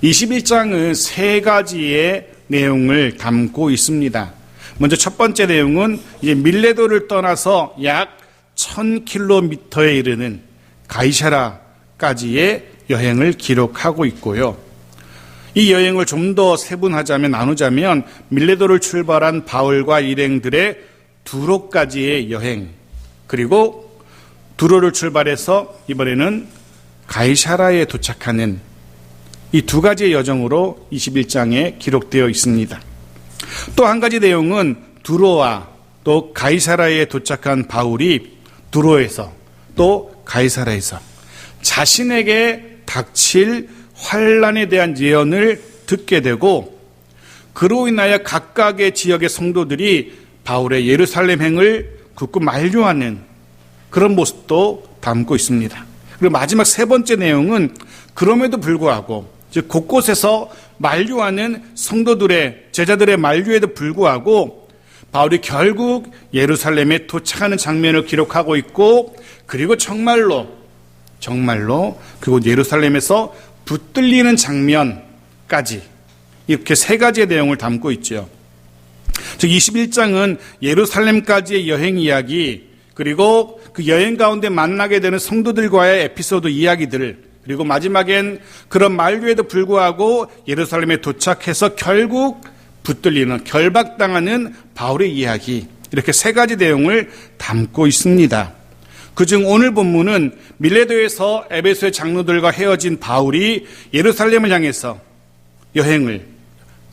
21장은 세 가지의 내용을 담고 있습니다. 먼저 첫 번째 내용은 이제 밀레도를 떠나서 약 1000km에 이르는 가이사라까지의 여행을 기록하고 있고요. 이 여행을 좀 더 세분하자면 나누자면 밀레도를 출발한 바울과 일행들의 두로까지의 여행, 그리고 두로를 출발해서 이번에는 가이사라에 도착하는 이 두 가지의 여정으로 21장에 기록되어 있습니다. 또 한 가지 내용은 두로와 또 가이사라에 도착한 바울이 두로에서 또 가이사라에서 자신에게 닥칠 환난에 대한 예언을 듣게 되고, 그로 인하여 각각의 지역의 성도들이 바울의 예루살렘행을 굳고 만류하는 그런 모습도 담고 있습니다. 그리고 마지막 세 번째 내용은 그럼에도 불구하고, 즉 곳곳에서 만류하는 성도들의, 제자들의 만류에도 불구하고 바울이 결국 예루살렘에 도착하는 장면을 기록하고 있고, 그리고 정말로 그곳 예루살렘에서 붙들리는 장면까지 이렇게 세 가지의 내용을 담고 있죠. 즉 21장은 예루살렘까지의 여행 이야기, 그리고 그 여행 가운데 만나게 되는 성도들과의 에피소드 이야기들, 그리고 마지막엔 그런 만류에도 불구하고 예루살렘에 도착해서 결국 붙들리는, 결박당하는 바울의 이야기, 이렇게 세 가지 내용을 담고 있습니다. 그중 오늘 본문은 밀레도에서 에베소의 장로들과 헤어진 바울이 예루살렘을 향해서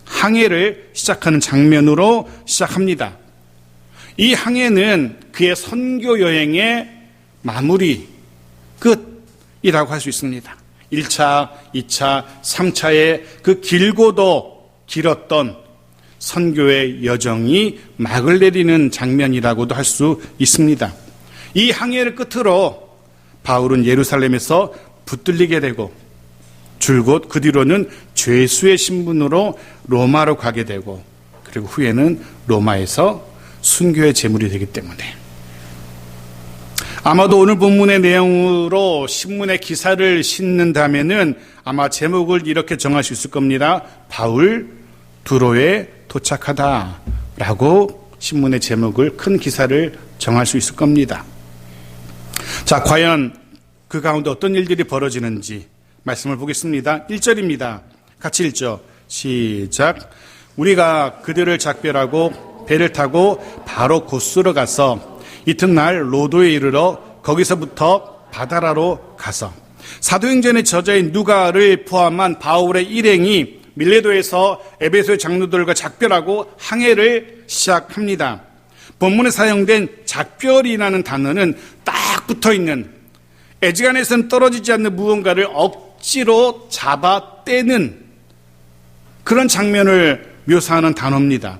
항해를 시작하는 장면으로 시작합니다. 이 항해는 그의 선교 여행의 마무리, 끝이라고 할 수 있습니다. 1차, 2차, 3차의 그 길고도 길었던 선교의 여정이 막을 내리는 장면이라고도 할 수 있습니다. 이 항해를 끝으로 바울은 예루살렘에서 붙들리게 되고, 줄곧 그 뒤로는 죄수의 신분으로 로마로 가게 되고, 그리고 후에는 로마에서 순교의 제물이 되기 때문에, 아마도 오늘 본문의 내용으로 신문의 기사를 싣는다면은 아마 제목을 이렇게 정할 수 있을 겁니다. 바울 두로에 도착하다라고 신문의 제목을, 큰 기사를 정할 수 있을 겁니다. 자, 과연 그 가운데 어떤 일들이 벌어지는지 말씀을 보겠습니다. 1절입니다. 같이 읽죠. 시작. 우리가 그들을 작별하고 배를 타고 바로 고스로 가서 이튿날 로도에 이르러 거기서부터 바다라로 가서, 사도행전의 저자인 누가를 포함한 바울의 일행이 밀레도에서 에베소의 장로들과 작별하고 항해를 시작합니다. 본문에 사용된 작별이라는 단어는 딱 붙어있는, 애지간해서는 떨어지지 않는 무언가를 억지로 잡아떼는 그런 장면을 묘사하는 단어입니다.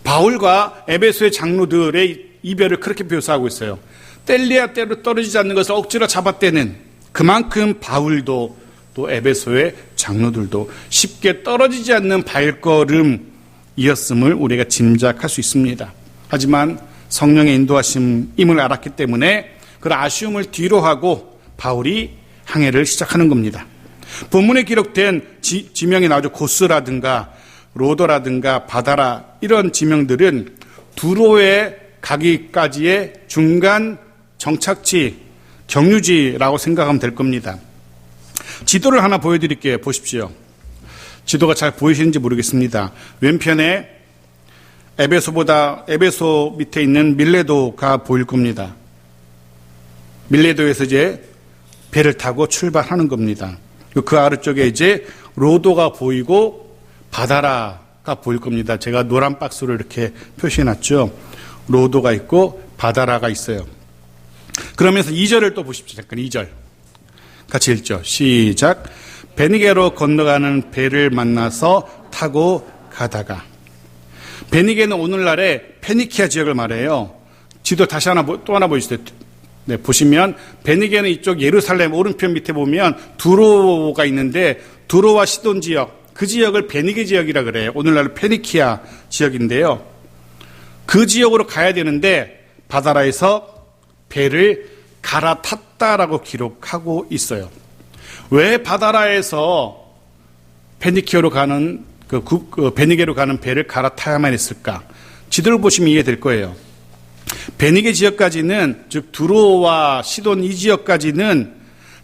바울과 에베소의 장로들의 이별을 그렇게 묘사하고 있어요. 뗄래야 때로 떨어지지 않는 것을 억지로 잡아떼는, 그만큼 바울도 또 에베소의 장로들도 쉽게 떨어지지 않는 발걸음이었음을 우리가 짐작할 수 있습니다. 하지만 성령의 인도하심임을 알았기 때문에 그런 아쉬움을 뒤로하고 바울이 항해를 시작하는 겁니다. 본문에 기록된 지명이 나오죠. 고스라든가 로도라든가 바다라, 이런 지명들은 두로에 가기까지의 중간 정착지, 경유지라고 생각하면 될 겁니다. 지도를 하나 보여드릴게요. 보십시오. 지도가 잘 보이시는지 모르겠습니다. 왼편에 에베소 밑에 있는 밀레도가 보일 겁니다. 밀레도에서 이제 배를 타고 출발하는 겁니다. 그 아래쪽에 이제 로도가 보이고 바다라가 보일 겁니다. 제가 노란 박스로 이렇게 표시해놨죠. 로도가 있고 바다라가 있어요. 그러면서 2절을 또 보십시오. 잠깐 2절. 같이 읽죠. 시작. 베니게로 건너가는 배를 만나서 타고 가다가. 베니게는 오늘날의 페니키아 지역을 말해요. 지도 다시 또 하나 보여주세요. 네, 보시면 베니게는 이쪽 예루살렘 오른편 밑에 보면 두로가 있는데, 두로와 시돈 지역, 그 지역을 베니게 지역이라 그래요. 오늘날 페니키아 지역인데요. 그 지역으로 가야 되는데 바다라에서 배를 갈아탔다라고 기록하고 있어요. 왜 바다라에서 페니키아로 가는 베니게로 가는 배를 갈아타야만 했을까? 지도를 보시면 이해될 거예요. 베니게 지역까지는, 즉 두로와 시돈 이 지역까지는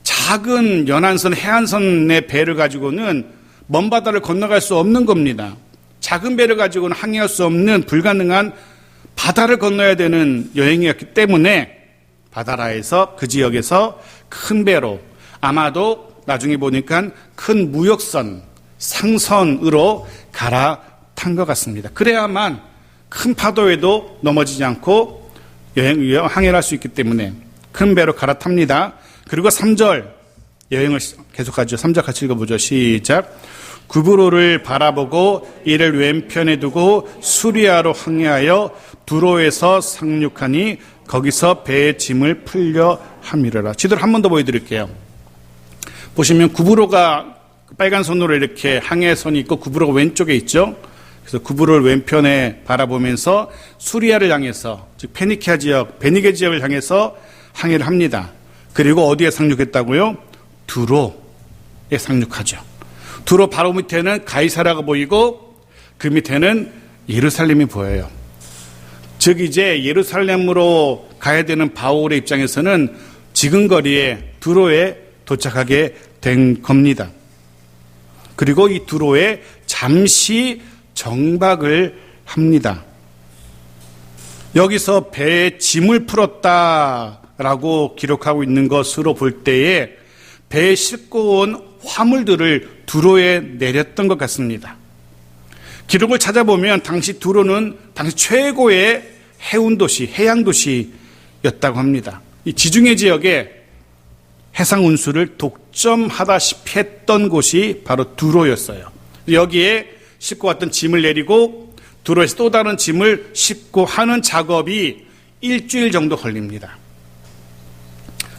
작은 연안선, 해안선의 배를 가지고는 먼 바다를 건너갈 수 없는 겁니다. 작은 배를 가지고는 항해할 수 없는 불가능한 바다를 건너야 되는 여행이었기 때문에 바다라에서 그 지역에서 큰 배로, 아마도 나중에 보니까 큰 무역선, 상선으로 갈아탄 것 같습니다. 그래야만 큰 파도에도 넘어지지 않고 항해를 할 수 있기 때문에 큰 배로 갈아탑니다. 그리고 3절 여행을 계속하죠. 3절 같이 읽어보죠. 시작. 구브로를 바라보고 이를 왼편에 두고 수리아로 항해하여 두로에서 상륙하니 거기서 배의 짐을 풀려 함이러라. 지도를 한 번 더 보여드릴게요. 보시면 구브로가 빨간 선으로 이렇게 항해선이 있고 구브로가 왼쪽에 있죠. 그래서 구브로를 왼편에 바라보면서 수리아를 향해서, 즉 페니키아 지역, 베니게 지역을 향해서 항해를 합니다. 그리고 어디에 상륙했다고요? 두로에 상륙하죠. 두로 바로 밑에는 가이사라가 보이고 그 밑에는 예루살렘이 보여요. 즉 이제 예루살렘으로 가야 되는 바울의 입장에서는 지금 거리에 두로에 도착하게 된 겁니다. 그리고 이 두로에 잠시 정박을 합니다. 여기서 배에 짐을 풀었다라고 기록하고 있는 것으로 볼 때에 배에 싣고 온 화물들을 두로에 내렸던 것 같습니다. 기록을 찾아보면 당시 두로는 당시 최고의 해운도시, 해양도시였다고 합니다. 이 지중해 지역에 해상 운수를 독점하다시피 했던 곳이 바로 두로였어요. 여기에 싣고 왔던 짐을 내리고 두로에서 또 다른 짐을 싣고 하는 작업이 일주일 정도 걸립니다.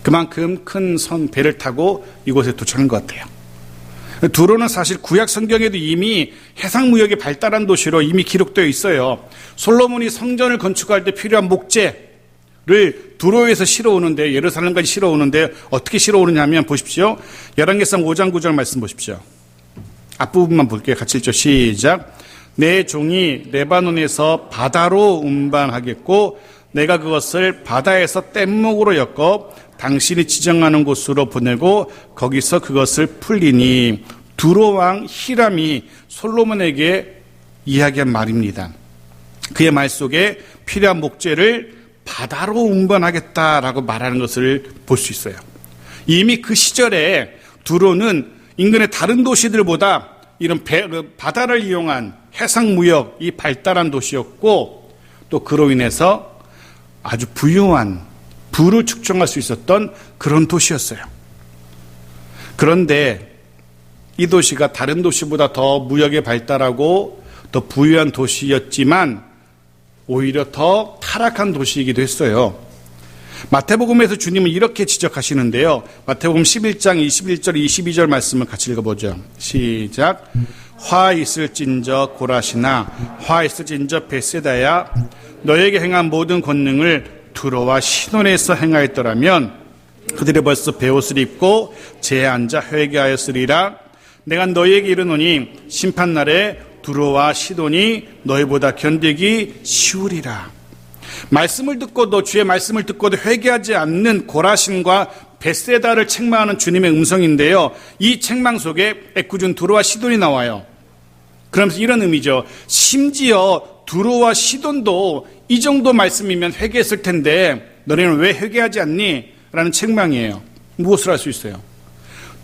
그만큼 큰 배를 타고 이곳에 도착한 것 같아요. 두로는 사실 구약 성경에도 이미 해상무역이 발달한 도시로 이미 기록되어 있어요. 솔로몬이 성전을 건축할 때 필요한 목재를 두로에서 실어오는데, 예루살렘까지 실어오는데 어떻게 실어오느냐 면 보십시오. 열왕기상 5장 9절 말씀 보십시오. 앞부분만 볼게요. 같이 읽죠. 시작. 내 종이 레바논에서 바다로 운반하겠고 내가 그것을 바다에서 뗏목으로 엮어 당신이 지정하는 곳으로 보내고 거기서 그것을 풀리니. 두로 왕 히람이 솔로몬에게 이야기한 말입니다. 그의 말 속에 필요한 목재를 바다로 운반하겠다라고 말하는 것을 볼 수 있어요. 이미 그 시절에 두로는 인근의 다른 도시들보다 이런 바다를 이용한 해상무역이 발달한 도시였고 또 그로 인해서 아주 부유한 부를 측정할 수 있었던 그런 도시였어요. 그런데 이 도시가 다른 도시보다 더 무역에 발달하고 더 부유한 도시였지만 오히려 더 타락한 도시이기도 했어요. 마태복음에서 주님은 이렇게 지적하시는데요. 마태복음 11장 21절 22절 말씀을 같이 읽어보죠. 시작. 화 있을진저 고라시나 화 있을진저 벳세다야 너에게 행한 모든 권능을 두로와 시돈에서 행하였더라면 그들이 벌써 베옷을 입고 제에 앉아 회개하였으리라. 내가 너희에게 이르노니 심판날에 두로와 시돈이 너희보다 견디기 쉬우리라. 말씀을 듣고도, 주의 말씀을 듣고도 회개하지 않는 고라신과 벳세다를 책망하는 주님의 음성인데요. 이 책망 속에 애꿎은 두로와 시돈이 나와요. 그러면서 이런 의미죠. 심지어 두로와 시돈도 이 정도 말씀이면 회개했을 텐데 너네는 왜 회개하지 않니? 라는 책망이에요. 무엇을 할 수 있어요?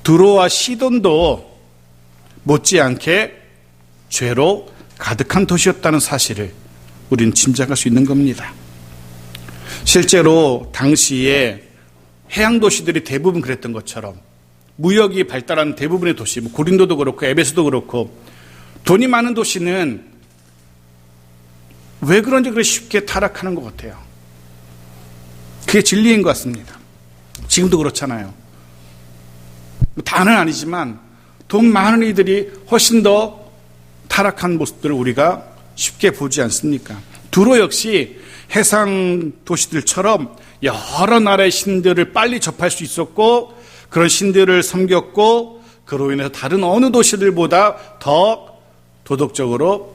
두로와 시돈도 못지않게 죄로 가득한 도시였다는 사실을 우리는 짐작할 수 있는 겁니다. 실제로 당시에 해양 도시들이 대부분 그랬던 것처럼 무역이 발달한 대부분의 도시, 고린도도 그렇고 에베소도 그렇고 돈이 많은 도시는 왜 그런지 그렇게 쉽게 타락하는 것 같아요. 그게 진리인 것 같습니다. 지금도 그렇잖아요. 다는 아니지만 돈 많은 이들이 훨씬 더 타락한 모습들을 우리가 쉽게 보지 않습니까? 두로 역시 해상 도시들처럼 여러 나라의 신들을 빨리 접할 수 있었고 그런 신들을 섬겼고 그로 인해서 다른 어느 도시들보다 더 도덕적으로,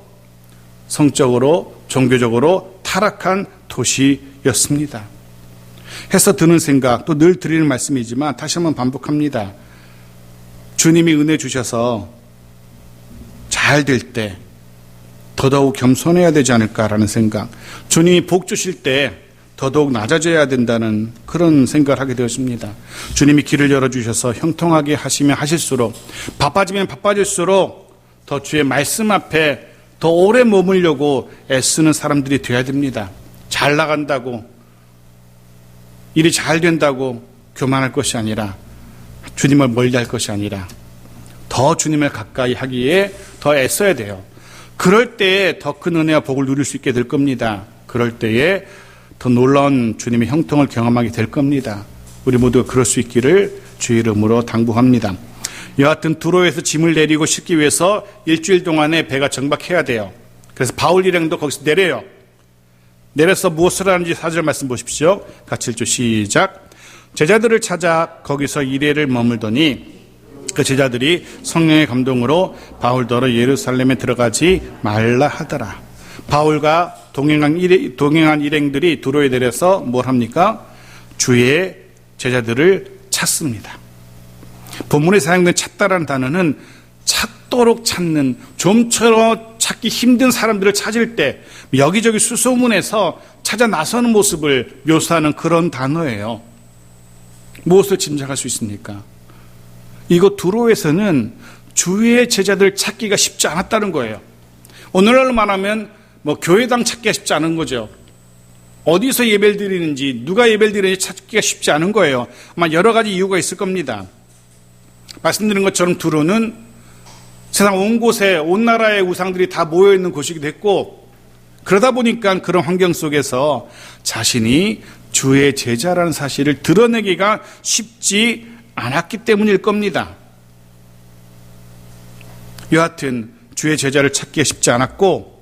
성적으로, 종교적으로 타락한 도시였습니다. 해서 드는 생각, 또 늘 드리는 말씀이지만 다시 한번 반복합니다. 주님이 은혜 주셔서 잘 될 때 더더욱 겸손해야 되지 않을까라는 생각, 주님이 복 주실 때 더더욱 낮아져야 된다는 그런 생각을 하게 되었습니다. 주님이 길을 열어주셔서 형통하게 하시면 하실수록, 바빠지면 바빠질수록 더 주의 말씀 앞에 더 오래 머물려고 애쓰는 사람들이 되어야 됩니다. 잘 나간다고, 일이 잘 된다고 교만할 것이 아니라, 주님을 멀리할 것이 아니라 더 주님을 가까이 하기에 더 애써야 돼요. 그럴 때에 더 큰 은혜와 복을 누릴 수 있게 될 겁니다. 그럴 때에 더 놀라운 주님의 형통을 경험하게 될 겁니다. 우리 모두 그럴 수 있기를 주의 이름으로 당부합니다. 여하튼 두로에서 짐을 내리고 싣기 위해서 일주일 동안에 배가 정박해야 돼요. 그래서 바울 일행도 거기서 내려요. 내려서 무엇을 하는지 4절 말씀 보십시오. 같이 읽죠. 시작. 제자들을 찾아 거기서 이래를 머물더니 그 제자들이 성령의 감동으로 바울더러 예루살렘에 들어가지 말라 하더라. 바울과 동행한 일행들이 두로에 내려서 뭘 합니까? 주의 제자들을 찾습니다. 본문에 사용된 찾다라는 단어는 찾도록 찾는, 좀처럼 찾기 힘든 사람들을 찾을 때 여기저기 수소문해서 찾아 나서는 모습을 묘사하는 그런 단어예요. 무엇을 짐작할 수 있습니까? 이거 두로에서는 주의 제자들 찾기가 쉽지 않았다는 거예요. 오늘날로 말하면 교회당 찾기가 쉽지 않은 거죠. 어디서 예배를 드리는지, 누가 예배를 드리는지 찾기가 쉽지 않은 거예요. 아마 여러 가지 이유가 있을 겁니다. 말씀드린 것처럼 두로는 세상 온 곳에, 온 나라의 우상들이 다 모여있는 곳이기도 했고, 그러다 보니까 그런 환경 속에서 자신이 주의 제자라는 사실을 드러내기가 쉽지 않았기 때문일 겁니다. 여하튼 주의 제자를 찾기가 쉽지 않았고,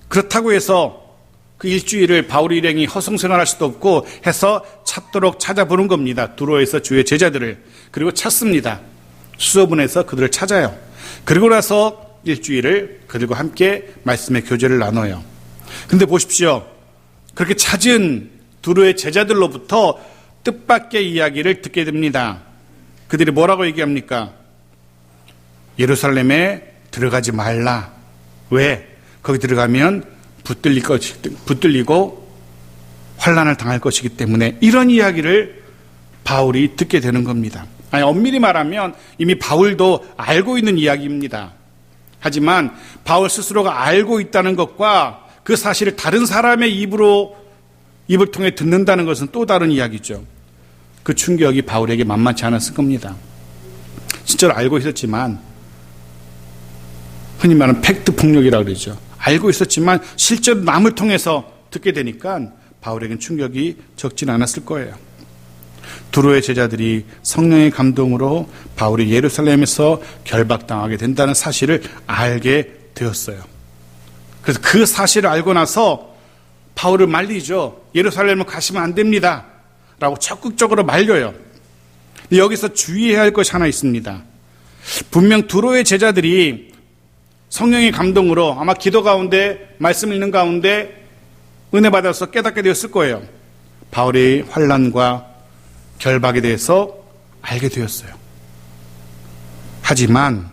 그렇다고 해서 그 일주일을 바울 일행이 허송생활할 수도 없고 해서 찾도록 찾아보는 겁니다. 두로에서 주의 제자들을. 그리고 찾습니다. 수소문해서 그들을 찾아요. 그리고 나서 일주일을 그들과 함께 말씀의 교제를 나눠요. 근데 보십시오. 그렇게 찾은 두로의 제자들로부터 뜻밖의 이야기를 듣게 됩니다. 그들이 뭐라고 얘기합니까? 예루살렘에 들어가지 말라. 왜? 거기 들어가면 붙들리고 환난을 당할 것이기 때문에, 이런 이야기를 바울이 듣게 되는 겁니다. 아니, 엄밀히 말하면 이미 바울도 알고 있는 이야기입니다. 하지만 바울 스스로가 알고 있다는 것과 그 사실을 다른 사람의 입을 통해 듣는다는 것은 또 다른 이야기죠. 그 충격이 바울에게 만만치 않았을 겁니다. 진짜로 알고 있었지만, 흔히 말하는 팩트 폭력이라고 그러죠. 알고 있었지만 실제로 남을 통해서 듣게 되니까 바울에게는 충격이 적진 않았을 거예요. 두로의 제자들이 성령의 감동으로 바울이 예루살렘에서 결박당하게 된다는 사실을 알게 되었어요. 그래서 그 사실을 알고 나서 바울을 말리죠. 예루살렘을 가시면 안 됩니다 라고 적극적으로 말려요. 여기서 주의해야 할 것이 하나 있습니다. 분명 두로의 제자들이 성령의 감동으로 아마 기도 가운데, 말씀 읽는 가운데 은혜 받아서 깨닫게 되었을 거예요. 바울의 환난과 결박에 대해서 알게 되었어요. 하지만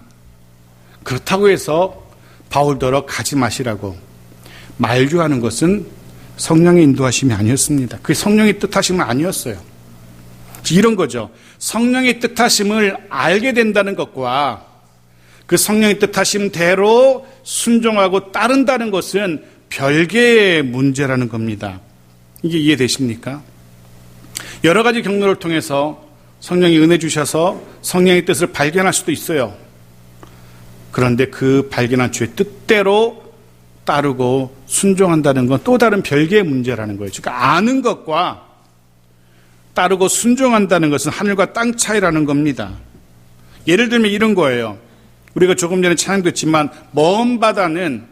그렇다고 해서 바울더러 가지 마시라고 말교하는 것은 성령의 인도하심이 아니었습니다. 그게 성령의 뜻하심은 아니었어요. 이런 거죠. 성령의 뜻하심을 알게 된다는 것과 그 성령의 뜻하심대로 순종하고 따른다는 것은 별개의 문제라는 겁니다. 이게 이해되십니까? 여러 가지 경로를 통해서 성령이 은혜 주셔서 성령의 뜻을 발견할 수도 있어요. 그런데 그 발견한 주의 뜻대로 따르고 순종한다는 건 또 다른 별개의 문제라는 거예요. 그러니까 아는 것과 따르고 순종한다는 것은 하늘과 땅 차이라는 겁니다. 예를 들면 이런 거예요. 우리가 조금 전에 찬양됐지만 먼 바다는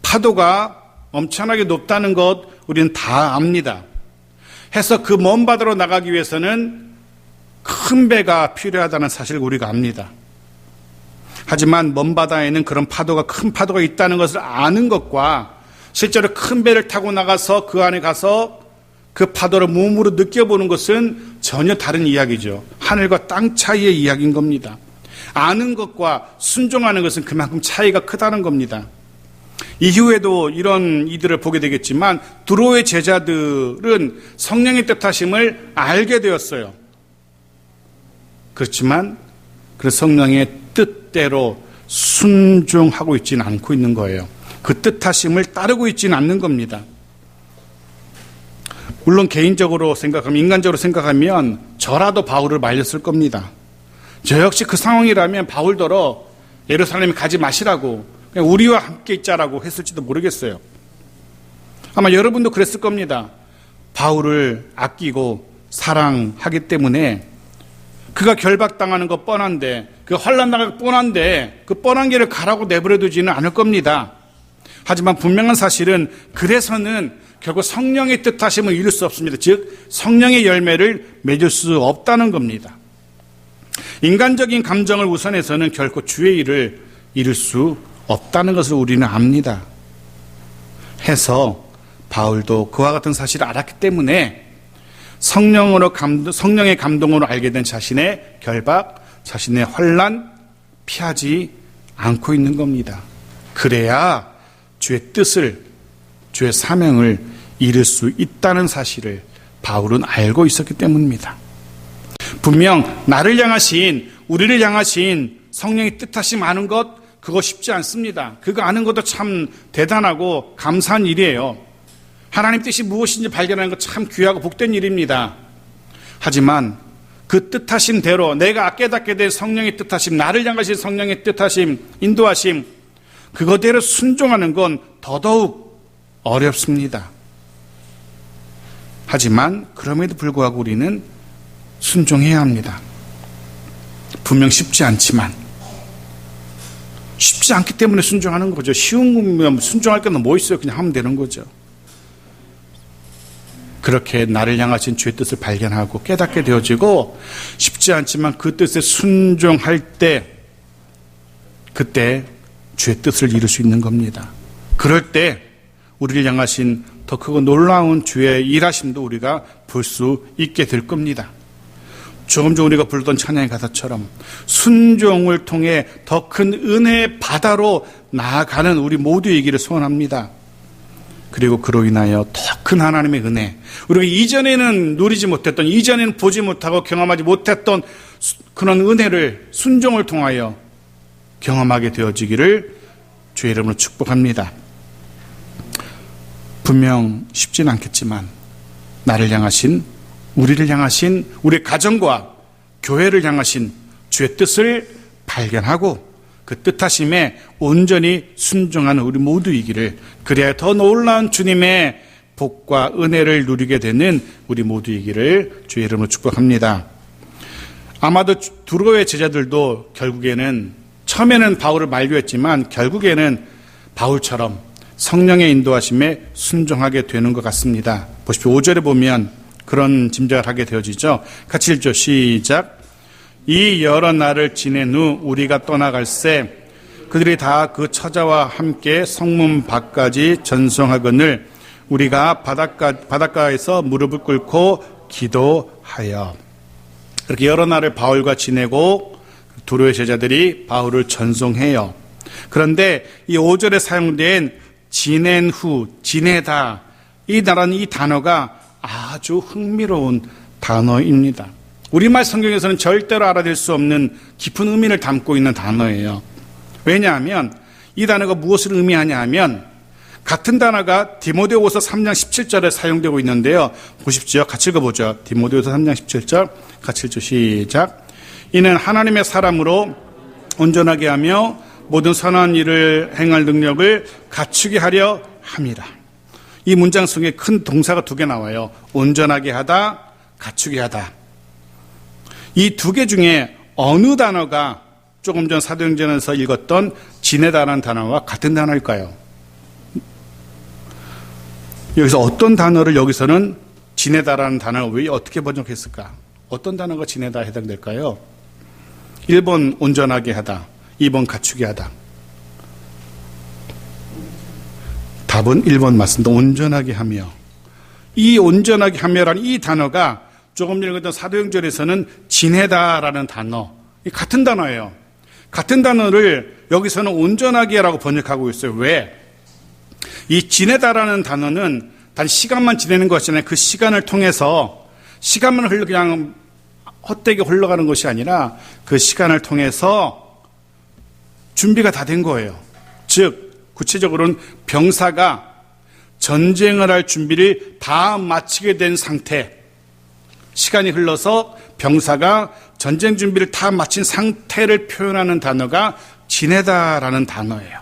파도가 엄청나게 높다는 것 우리는 다 압니다. 해서 그 먼 바다로 나가기 위해서는 큰 배가 필요하다는 사실을 우리가 압니다. 하지만 먼 바다에는 그런 파도가, 큰 파도가 있다는 것을 아는 것과 실제로 큰 배를 타고 나가서 그 안에 가서 그 파도를 몸으로 느껴보는 것은 전혀 다른 이야기죠. 하늘과 땅 차이의 이야기인 겁니다. 아는 것과 순종하는 것은 그만큼 차이가 크다는 겁니다. 이후에도 이런 이들을 보게 되겠지만 두로의 제자들은 성령의 뜻하심을 알게 되었어요. 그렇지만 그 성령의 뜻대로 순종하고 있지는 않고 있는 거예요. 그 뜻하심을 따르고 있지는 않는 겁니다. 물론 개인적으로 생각하면, 인간적으로 생각하면 저라도 바울을 말렸을 겁니다. 저 역시 그 상황이라면 바울더러 예루살렘에 가지 마시라고, 그냥 우리와 함께 있자라고 했을지도 모르겠어요. 아마 여러분도 그랬을 겁니다. 바울을 아끼고 사랑하기 때문에 그가 결박당하는 거 뻔한데, 그 환난당하는 거 뻔한데 그 뻔한 길을 가라고 내버려 두지는 않을 겁니다. 하지만 분명한 사실은 그래서는 결국 성령의 뜻하심을 이룰 수 없습니다. 즉 성령의 열매를 맺을 수 없다는 겁니다. 인간적인 감정을 우선해서는 결코 주의 일을 이룰 수 없다는 것을 우리는 압니다. 해서 바울도 그와 같은 사실을 알았기 때문에 성령의 감동으로 알게 된 자신의 결박, 자신의 환난 피하지 않고 있는 겁니다. 그래야 주의 뜻을, 주의 사명을 이룰 수 있다는 사실을 바울은 알고 있었기 때문입니다. 분명 나를 향하신, 우리를 향하신 성령의 뜻하심 아는 것, 그거 쉽지 않습니다. 그거 아는 것도 참 대단하고 감사한 일이에요. 하나님 뜻이 무엇인지 발견하는 것 참 귀하고 복된 일입니다. 하지만 그 뜻하신 대로 내가 깨닫게 된 성령의 뜻하심, 나를 향하신 성령의 뜻하심, 인도하심, 그거대로 순종하는 건 더더욱 어렵습니다. 하지만 그럼에도 불구하고 우리는 순종해야 합니다. 분명 쉽지 않지만, 쉽지 않기 때문에 순종하는 거죠. 쉬운 거면 순종할 건 뭐 있어요? 그냥 하면 되는 거죠. 그렇게 나를 향하신 주의 뜻을 발견하고 깨닫게 되어지고, 쉽지 않지만 그 뜻에 순종할 때, 그때 주의 뜻을 이룰 수 있는 겁니다. 그럴 때 우리를 향하신 더 크고 놀라운 주의 일하심도 우리가 볼 수 있게 될 겁니다. 조금 전 우리가 부르던 찬양의 가사처럼 순종을 통해 더 큰 은혜의 바다로 나아가는 우리 모두이기를 소원합니다. 그리고 그로 인하여 더 큰 하나님의 은혜, 우리가 이전에는 누리지 못했던, 이전에는 보지 못하고 경험하지 못했던 그런 은혜를 순종을 통하여 경험하게 되어지기를 주의 이름으로 축복합니다. 분명 쉽진 않겠지만 나를 향하신, 우리를 향하신, 우리 가정과 교회를 향하신 주의 뜻을 발견하고 그 뜻하심에 온전히 순종하는 우리 모두이기를, 그래야 더 놀라운 주님의 복과 은혜를 누리게 되는 우리 모두이기를 주의 이름으로 축복합니다. 아마도 두로의 제자들도 결국에는, 처음에는 바울을 만류했지만 결국에는 바울처럼 성령의 인도하심에 순종하게 되는 것 같습니다. 보십시오. 5절에 보면 그런 짐작을 하게 되어지죠. 같이 읽죠. 시작. 이 여러 날을 지낸 후 우리가 떠나갈새 그들이 다 그 처자와 함께 성문 밖까지 전송하거늘 우리가 바닷가에서 무릎을 꿇고 기도하여. 이렇게 여러 날을 바울과 지내고 두로의 제자들이 바울을 전송해요. 그런데 이 5절에 사용된 지낸 후, 지내다, 이 단어가 아주 흥미로운 단어입니다. 우리말 성경에서는 절대로 알아낼 수 없는 깊은 의미를 담고 있는 단어예요. 왜냐하면 이 단어가 무엇을 의미하냐 하면, 같은 단어가 디모데후서 3장 17절에 사용되고 있는데요. 보십시오. 같이 읽어보죠. 디모데후서 3장 17절 같이 읽죠. 시작. 이는 하나님의 사람으로 온전하게 하며 모든 선한 일을 행할 능력을 갖추게 하려 함이라. 이 문장 속에 큰 동사가 두 개 나와요. 온전하게 하다, 갖추게 하다. 이 두 개 중에 어느 단어가 조금 전 사도행전에서 읽었던 지내다라는 단어와 같은 단어일까요? 여기서 어떤 단어를 여기서는 지내다라는 단어를 왜 어떻게 번역했을까? 어떤 단어가 지내다 해당될까요? 1번 온전하게 하다, 2번 갖추게 하다. 답은 1번 맞습니다. 온전하게 하며. 이 온전하게 하며라는 이 단어가 조금 전에 읽었던 사도행전에서는 지내다라는 단어, 같은 단어예요. 같은 단어를 여기서는 온전하게라고 번역하고 있어요. 왜? 이 지내다라는 단어는 단 시간만 지내는 것이 아니라 그 시간을 통해서 시간만 그냥 헛되게 흘러가는 것이 아니라 그 시간을 통해서 준비가 다 된 거예요. 즉 구체적으로는 병사가 전쟁을 할 준비를 다 마치게 된 상태, 시간이 흘러서 병사가 전쟁 준비를 다 마친 상태를 표현하는 단어가 지내다라는 단어예요.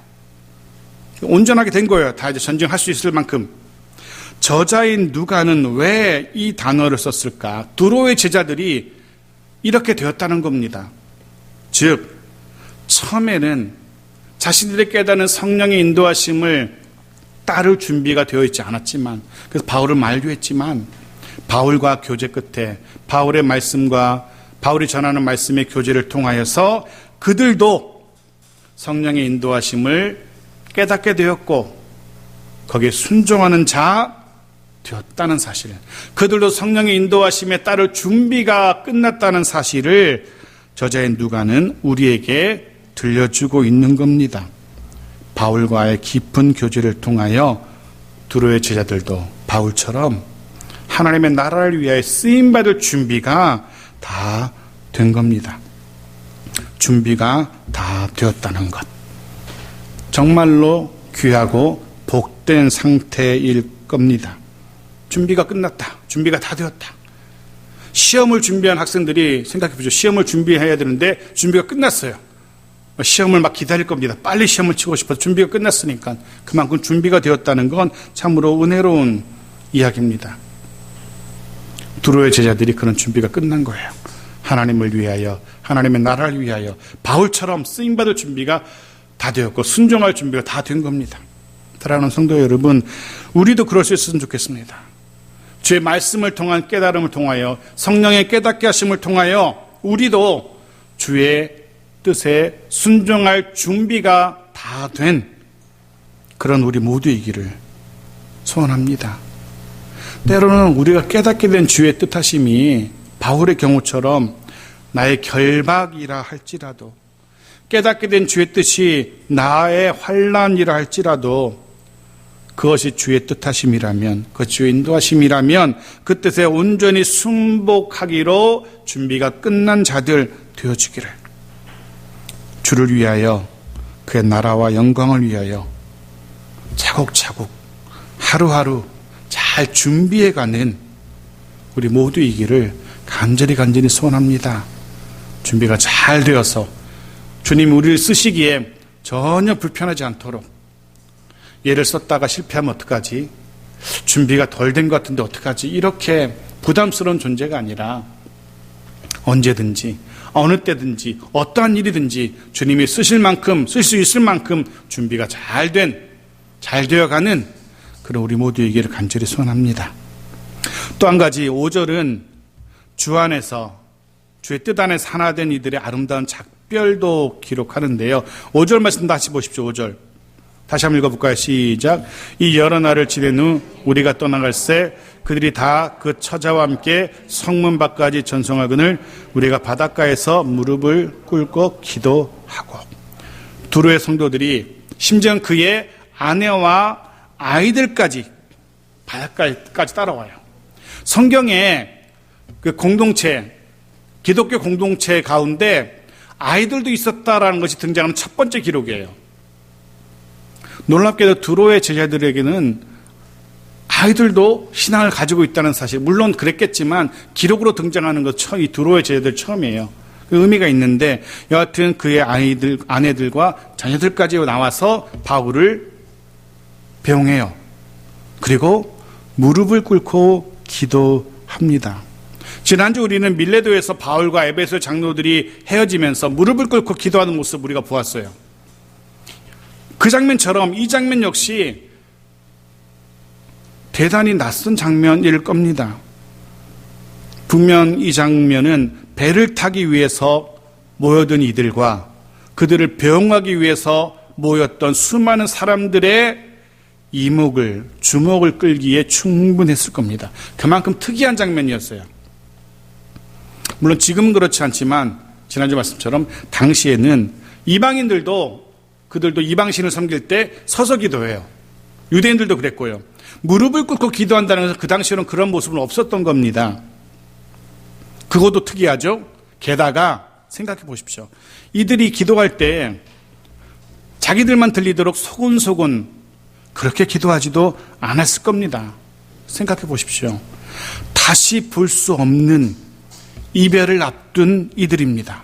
온전하게 된 거예요. 다 이제 전쟁할 수 있을 만큼. 저자인 누가는 왜 이 단어를 썼을까? 두로의 제자들이 이렇게 되었다는 겁니다. 즉 처음에는 자신들의 깨닫는 성령의 인도하심을 따를 준비가 되어 있지 않았지만, 그래서 바울을 만류했지만 바울과 교제 끝에 바울의 말씀과 바울이 전하는 말씀의 교제를 통하여서 그들도 성령의 인도하심을 깨닫게 되었고 거기에 순종하는 자 되었다는 사실, 그들도 성령의 인도하심에 따를 준비가 끝났다는 사실을 저자인 누가는 우리에게 들려주고 있는 겁니다. 바울과의 깊은 교제를 통하여 두로의 제자들도 바울처럼 하나님의 나라를 위하여 쓰임받을 준비가 다 된 겁니다. 준비가 다 되었다는 것. 정말로 귀하고 복된 상태일 겁니다. 준비가 끝났다. 준비가 다 되었다. 시험을 준비한 학생들이 생각해 보죠. 시험을 준비해야 되는데 준비가 끝났어요. 시험을 막 기다릴 겁니다. 빨리 시험을 치고 싶어서 준비가 끝났으니까. 그만큼 준비가 되었다는 건 참으로 은혜로운 이야기입니다. 두로의 제자들이 그런 준비가 끝난 거예요. 하나님을 위하여, 하나님의 나라를 위하여 바울처럼 쓰임받을 준비가 다 되었고 순종할 준비가 다 된 겁니다. 사랑하는 성도 여러분, 우리도 그럴 수 있었으면 좋겠습니다. 주의 말씀을 통한 깨달음을 통하여 성령의 깨닫게 하심을 통하여 우리도 주의 뜻에 순종할 준비가 다 된 그런 우리 모두이기를 소원합니다. 때로는 우리가 깨닫게 된 주의 뜻하심이 바울의 경우처럼 나의 결박이라 할지라도, 깨닫게 된 주의 뜻이 나의 환난이라 할지라도 그것이 주의 뜻하심이라면, 그 주의 인도하심이라면 그 뜻에 온전히 순복하기로 준비가 끝난 자들 되어주기를, 주를 위하여 그의 나라와 영광을 위하여 차곡차곡 하루하루 잘 준비해가는 우리 모두이기를 간절히 소원합니다. 준비가 잘 되어서 주님이 우리를 쓰시기에 전혀 불편하지 않도록, 얘를 썼다가 실패하면 어떡하지? 준비가 덜 된 것 같은데 어떡하지? 이렇게 부담스러운 존재가 아니라 언제든지 어느 때든지 어떠한 일이든지 주님이 쓰실 만큼, 쓸 수 있을 만큼 준비가 잘 되어가는 그런 우리 모두에게를 간절히 소원합니다. 또 한 가지, 5절은 주 안에서, 주의 뜻 안에서 하나 된 이들의 아름다운 작별도 기록하는데요. 5절 말씀 다시 보십시오. 5절 다시 한번 읽어볼까요? 시작. 이 여러 날을 지낸 후 우리가 떠나갈새 그들이 다 그 처자와 함께 성문 밖까지 전송하거늘 우리가 바닷가에서 무릎을 꿇고 기도하고. 두로의 성도들이 심지어 그의 아내와 아이들까지 바닷가까지 따라와요. 성경에 그 공동체, 기독교 공동체 가운데 아이들도 있었다라는 것이 등장하는 첫 번째 기록이에요. 놀랍게도 두로의 제자들에게는 아이들도 신앙을 가지고 있다는 사실, 물론 그랬겠지만 기록으로 등장하는 것, 이 두로의 제자들 처음이에요. 그 의미가 있는데 여하튼 그의 아내들과 자녀들까지 나와서 바울을 배웅해요. 그리고 무릎을 꿇고 기도합니다. 지난주 우리는 밀레도에서 바울과 에베소 장로들이 헤어지면서 무릎을 꿇고 기도하는 모습 우리가 보았어요. 그 장면처럼 이 장면 역시 대단히 낯선 장면일 겁니다. 분명 이 장면은 배를 타기 위해서 모여든 이들과 그들을 배웅하기 위해서 모였던 수많은 사람들의 이목을, 주목을 끌기에 충분했을 겁니다. 그만큼 특이한 장면이었어요. 물론 지금은 그렇지 않지만 지난주 말씀처럼 당시에는 이방인들도 그들도 이방신을 섬길 때 서서 기도해요. 유대인들도 그랬고요. 무릎을 꿇고 기도한다는 것은 그 당시에는 그런 모습은 없었던 겁니다. 그것도 특이하죠. 게다가 생각해 보십시오. 이들이 기도할 때 자기들만 들리도록 소곤소곤 그렇게 기도하지도 않았을 겁니다. 생각해 보십시오. 다시 볼 수 없는 이별을 앞둔 이들입니다.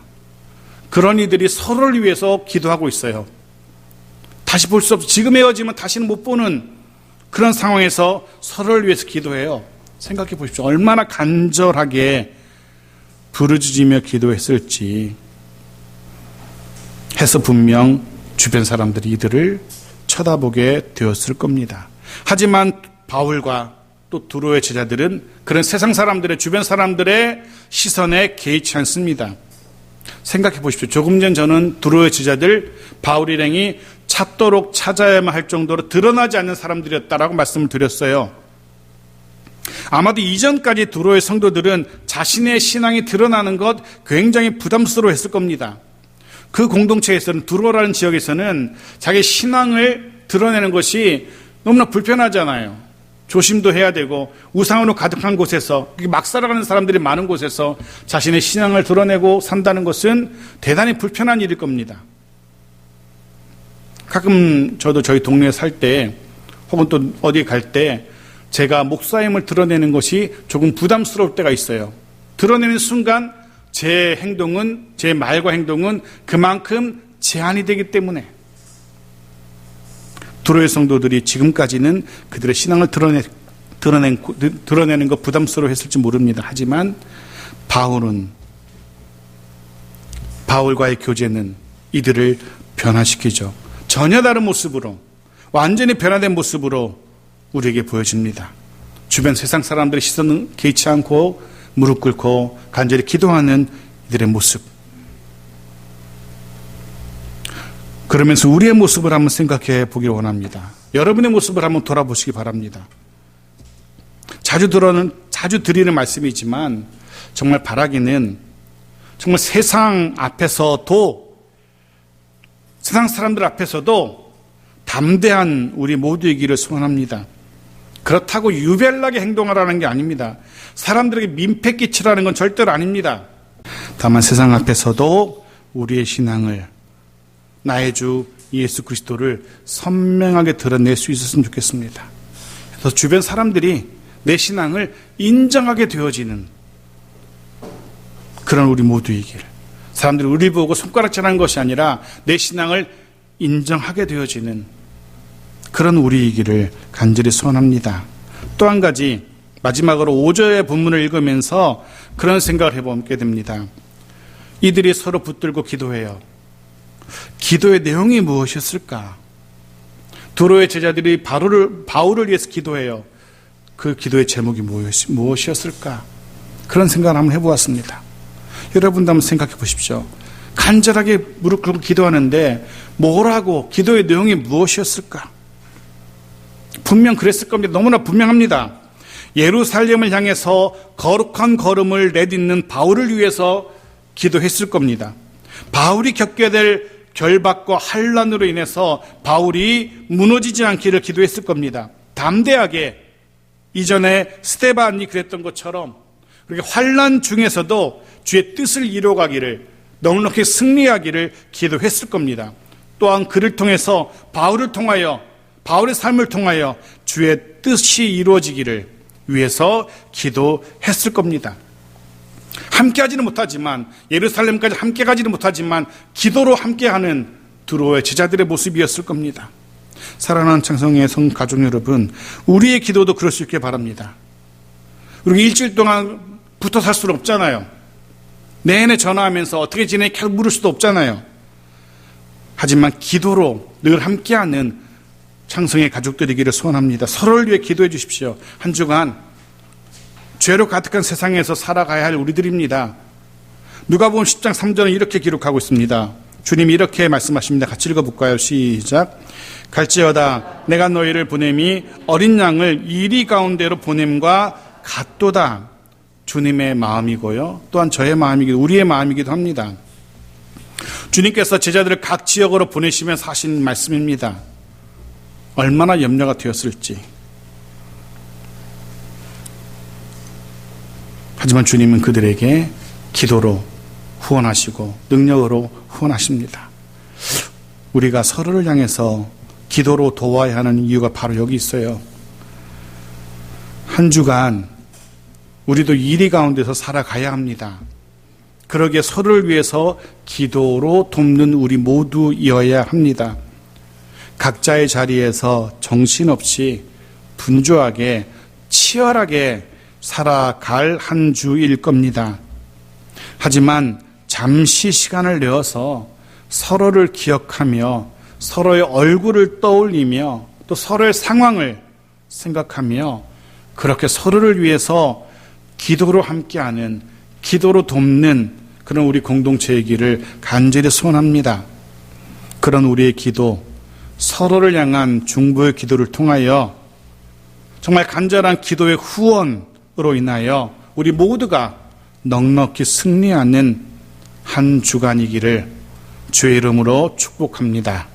그런 이들이 서로를 위해서 기도하고 있어요. 다시 볼 수 없어. 지금 헤어지면 다시는 못 보는 그런 상황에서 서로를 위해서 기도해요. 생각해 보십시오. 얼마나 간절하게 부르짖으며 기도했을지 해서 분명 주변 사람들이 이들을 쳐다보게 되었을 겁니다. 하지만 바울과 또 두로의 제자들은 그런 세상 사람들의, 주변 사람들의 시선에 개의치 않습니다. 생각해 보십시오. 조금 전 저는 두로의 제자들 바울 일행이 찾도록 찾아야만 할 정도로 드러나지 않는 사람들이었다라고 말씀을 드렸어요. 아마도 이전까지 두로의 성도들은 자신의 신앙이 드러나는 것 굉장히 부담스러워했을 겁니다. 그 공동체에서는, 두로라는 지역에서는 자기 신앙을 드러내는 것이 너무나 불편하잖아요. 조심도 해야 되고 우상으로 가득한 곳에서, 막 살아가는 사람들이 많은 곳에서 자신의 신앙을 드러내고 산다는 것은 대단히 불편한 일일 겁니다. 가끔 저도 저희 동네에 살 때 혹은 또 어디에 갈 때 제가 목사임을 드러내는 것이 조금 부담스러울 때가 있어요. 드러내는 순간 제 행동은, 제 말과 행동은 그만큼 제한이 되기 때문에. 두로의 성도들이 지금까지는 그들의 신앙을 드러내는 것 부담스러워 했을지 모릅니다. 하지만 바울과의 교제는 이들을 변화시키죠. 전혀 다른 모습으로, 완전히 변화된 모습으로 우리에게 보여집니다. 주변 세상 사람들의 시선은 개의치 않고 무릎 꿇고 간절히 기도하는 이들의 모습. 그러면서 우리의 모습을 한번 생각해 보길 원합니다. 여러분의 모습을 한번 돌아보시기 바랍니다. 자주 드리는 말씀이지만 정말 바라기는 정말 세상 사람들 앞에서도 담대한 우리 모두이기를 소원합니다. 그렇다고 유별나게 행동하라는 게 아닙니다. 사람들에게 민폐 끼치라는 건 절대로 아닙니다. 다만 세상 앞에서도 우리의 신앙을, 나의 주 예수 그리스도를 선명하게 드러낼 수 있었으면 좋겠습니다. 그래서 주변 사람들이 내 신앙을 인정하게 되어지는 그런 우리 모두이길, 사람들이 우리 보고 손가락질하는 것이 아니라 내 신앙을 인정하게 되어지는 그런 우리이기를 간절히 소원합니다. 또 한 가지, 마지막으로 5절의 본문을 읽으면서 그런 생각을 해보게 됩니다. 이들이 서로 붙들고 기도해요. 기도의 내용이 무엇이었을까? 두로의 제자들이 바울을 위해서 기도해요. 그 기도의 제목이 무엇이었을까? 그런 생각을 한번 해보았습니다. 여러분도 한번 생각해 보십시오. 간절하게 무릎 꿇고 기도하는데 뭐라고, 기도의 내용이 무엇이었을까? 분명 그랬을 겁니다. 너무나 분명합니다. 예루살렘을 향해서 거룩한 걸음을 내딛는 바울을 위해서 기도했을 겁니다. 바울이 겪게 될 결박과 환난으로 인해서 바울이 무너지지 않기를 기도했을 겁니다. 담대하게 이전에 스데반이 그랬던 것처럼 그렇게 환난 중에서도 주의 뜻을 이루어가기를, 넉넉히 승리하기를 기도했을 겁니다. 또한 그를 통해서, 바울을 통하여, 바울의 삶을 통하여 주의 뜻이 이루어지기를 위해서 기도했을 겁니다. 함께하지는 못하지만, 예루살렘까지 함께 가지는 못하지만 기도로 함께하는 두로의 제자들의 모습이었을 겁니다. 사랑하는 창성의 성가족 여러분, 우리의 기도도 그럴 수 있게 바랍니다. 우리 일주일 동안 붙어 살 수는 없잖아요. 내내 전화하면서 어떻게 지내 계속 물을 수도 없잖아요. 하지만 기도로 늘 함께하는 창성의 가족들이기를 소원합니다. 서로를 위해 기도해 주십시오. 한 주간 죄로 가득한 세상에서 살아가야 할 우리들입니다. 누가복음 10장 3절은 이렇게 기록하고 있습니다. 주님이 이렇게 말씀하십니다. 같이 읽어볼까요? 시작. 갈지어다 내가 너희를 보냄이 어린 양을 이리 가운데로 보냄과 같도다. 주님의 마음이고요. 또한 저의 마음이기도 우리의 마음이기도 합니다. 주님께서 제자들을 각 지역으로 보내시면서 하신 말씀입니다. 얼마나 염려가 되었을지. 하지만 주님은 그들에게 기도로 후원하시고 능력으로 후원하십니다. 우리가 서로를 향해서 기도로 도와야 하는 이유가 바로 여기 있어요. 한 주간 우리도 일이 가운데서 살아가야 합니다. 그러기에 서로를 위해서 기도로 돕는 우리 모두이어야 합니다. 각자의 자리에서 정신없이 분주하게 치열하게 살아갈 한 주일 겁니다. 하지만 잠시 시간을 내어서 서로를 기억하며 서로의 얼굴을 떠올리며 또 서로의 상황을 생각하며 그렇게 서로를 위해서 기도로 함께하는, 기도로 돕는 그런 우리 공동체이기를 간절히 소원합니다. 그런 우리의 기도, 서로를 향한 중보의 기도를 통하여 정말 간절한 기도의 후원으로 인하여 우리 모두가 넉넉히 승리하는 한 주간이기를 주의 이름으로 축복합니다.